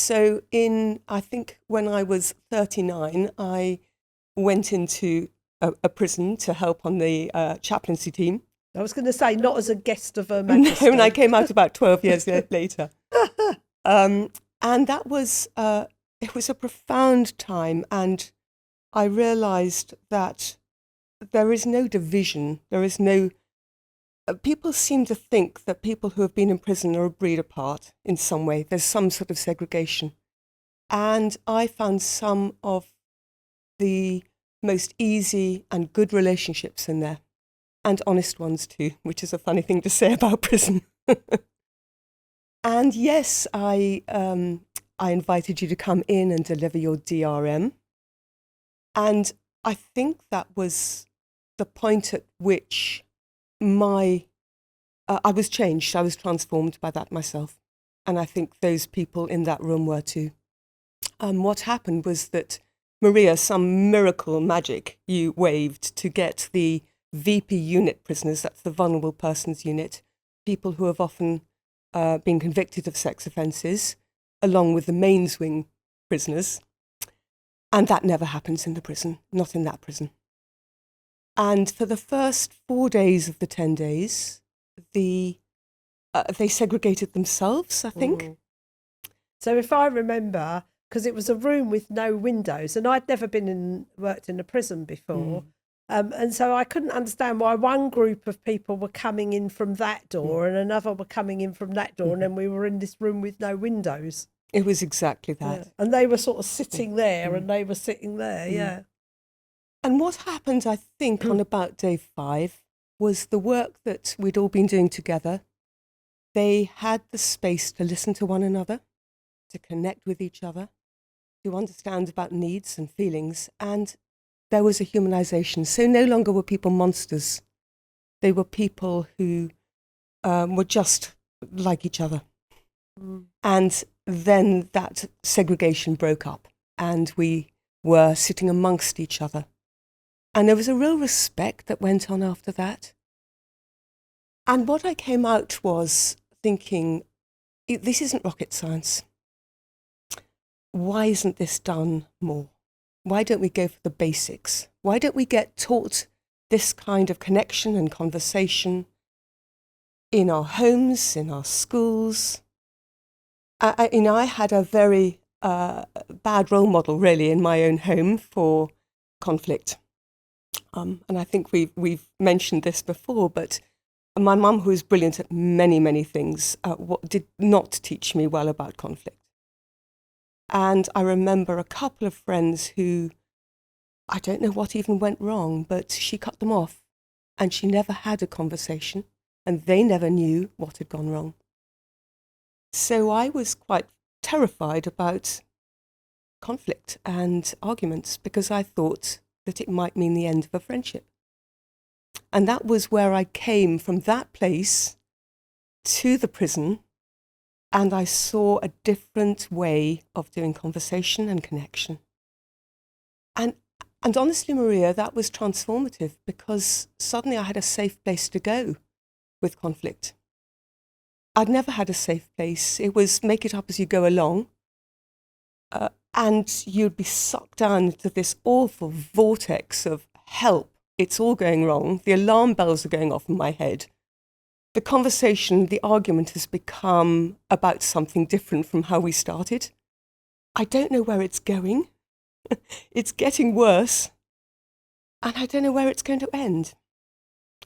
So I think when I was 39, I went into a prison to help on the chaplaincy team. I was going to say, not as a guest of Her No, Majesty. and I came out about 12 years later. And that was, it was a profound time. And I realised that there is no division. There is no... people seem to think that people who have been in prison are a breed apart in some way. There's some sort of segregation. And I found some of the most easy and good relationships in there, and honest ones too, which is a funny thing to say about prison. And yes, I invited you to come in and deliver your DRM. And I think that was the point at which I was changed. I was transformed by that myself. And I think those people in that room were too. What happened was that, Maria, some miracle magic you waved to get the VP unit prisoners, that's the vulnerable persons unit, people who have often been convicted of sex offences, along with the mains wing prisoners. And that never happens in the prison, not in that prison. And for the first 4 days of the 10 days, they segregated themselves, I think. Mm. So if I remember, because it was a room with no windows, and I'd never worked in a prison before, and so I couldn't understand why one group of people were coming in from that door and another were coming in from that door, and then we were in this room with no windows. It was exactly that. Yeah. And they were sort of sitting there and they were sitting there, yeah. And what happened, I think, on about day 5 was the work that we'd all been doing together. They had the space to listen to one another, to connect with each other, to understand about needs and feelings, and there was a humanization. So no longer were people monsters. They were people who were just like each other. And then that segregation broke up and we were sitting amongst each other. And there was a real respect that went on after that. And what I came out was thinking, this isn't rocket science. Why isn't this done more? Why don't we go for the basics? Why don't we get taught this kind of connection and conversation in our homes, in our schools? I had a very bad role model, really, in my own home for conflict. And I think we've mentioned this before, but my mum, who is brilliant at many, many things, did not teach me well about conflict. And I remember a couple of friends who, I don't know what even went wrong, but she cut them off and she never had a conversation and they never knew what had gone wrong. So I was quite terrified about conflict and arguments because I thought that it might mean the end of a friendship. And that was where I came from, that place to the prison, and I saw a different way of doing conversation and connection. And honestly, Maria, that was transformative because suddenly I had a safe place to go with conflict. I'd never had a safe place. It was make it up as you go along. And you'd be sucked down into this awful vortex of help. It's all going wrong. The alarm bells are going off in my head. The conversation, the argument has become about something different from how we started. I don't know where it's going. It's getting worse. And I don't know where it's going to end.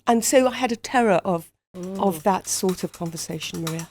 And so I had a terror of that sort of conversation, Maria.